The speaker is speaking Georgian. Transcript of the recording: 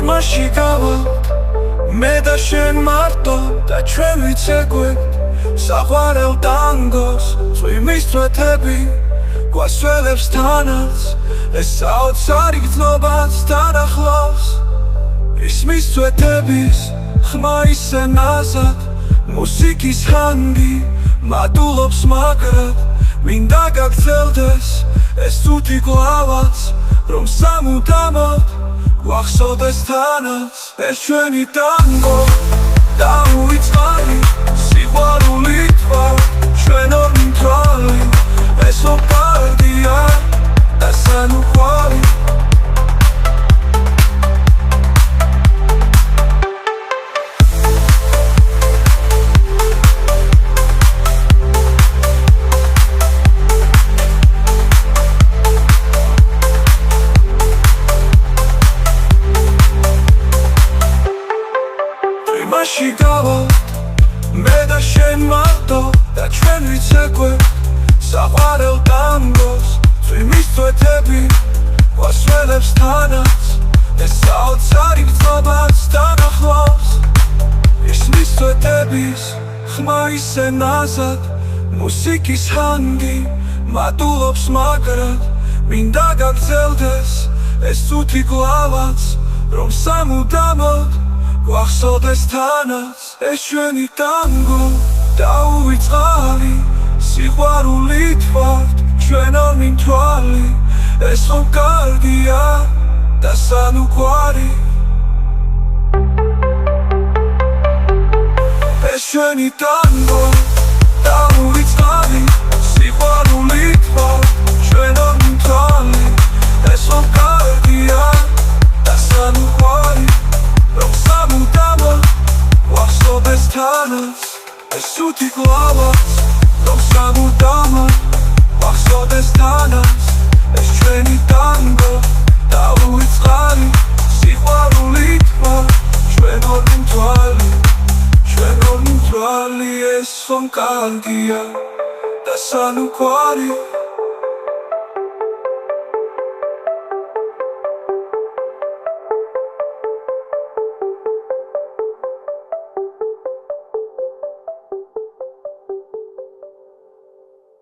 Drömashi gaval me da shen marto da ჩვენ ვიცეგვეთ საყვარელ ტანგოს წვიმის წვეთები გვასველებს თანაც ეს საოცარი გრძნობაც თან ახლავს ისმის წვეთების ხმა ისე ნაზად მუსიკის ჰანგი მადულობს მაგრად მინდა გაგრძელდეს ეს თუთი გლავაც რომ სამუდამოდ გვახსოვდეს თანაც ეს ჩვენი ტანგო დაუვიწყარი სიყვარულით ვარ ჩვენ ორ მთვალი ეს ოპარდია და სანუხვარი Drömashi gaval me da shen marto da ჩვენ ვიცეგვეთ საყვარელ ტანგოს წვიმის წვეთები გვასველებს თანაც ეს საოცარი გრძნობაც თან ახლავს ისმის წვეთების ხმა ისე ნაზად მუსიკის ჰანგი მადულობს მაგრად მინდა გაგრძელდეს ეს თუთი გლავაც რომ სამუდამოდ გვახსოვდეს თანაც ეს ჩვენი ტანგო დაუვიწყარი სიყვარულით ვართ ჩვენ ორ მთვალი ეს ხომ კარგია და სანუკვარი ეს ჩვენი ტანგო დაუვიწყარი სიყვარულით ვართ ჩვენ ორ მთვალი ეს ხომ კარგია და სანუკვარი რომ სამუდამოდ გვახსოვდეს თანაც ეს თუთი გლავაც რომ სამუდამოდ გვახსოვდეს თანაც ეს ჩვენი ტანგო დაუვიწყარი სიყვარულით ვარ ჩვენ ორ მთვალი ეს ხომ კარგია და სანუკვარი